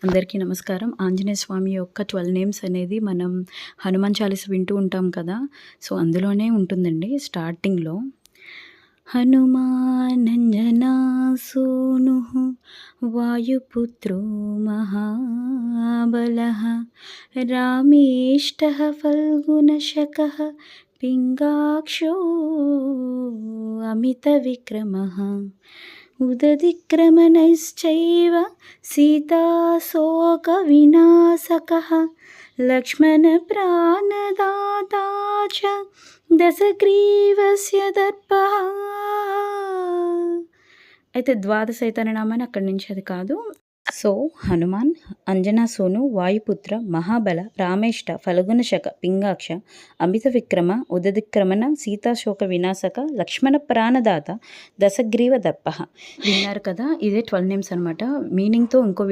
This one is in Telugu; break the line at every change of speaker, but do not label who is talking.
అందరికీ నమస్కారం. ఆంజనేయ స్వామి యొక్క 12 నేమ్స్ అనేది మనం హనుమాన్ చాలీస వింటూ ఉంటాం కదా! సో, అందులోనే ఉంటుందండి స్టార్టింగ్‌లో. హనుమానంజనా సూనుః వాయుపుత్రో మహాబలః రామేష్టః ఫల్గుణశకः పింగాక్షో అమితవిక్రమः ఉదతిక్రమణశ్చైవ సీతాశోకవినాశకः లక్ష్మణప్రాణదాతా చ దశగ్రీవస్య దర్పః. అయితే ద్వాదశైతన నామాన్ని అక్కడి నుంచి అది కాదు. సో, హనుమాన్, అంజనా సోను, వాయుపుత్ర, మహాబల, రామేష్ట, ఫల్గుణశక, పింగాక్ష, అమిత విక్రమ, ఉదదిక్రమణ, సీతాశోక వినాశక, లక్ష్మణ ప్రాణదాత, దశగ్రీవ దర్ప. విన్నారు కదా, ఇదే 12 నేమ్స్ అనమాట. మీనింగ్తో ఇంకో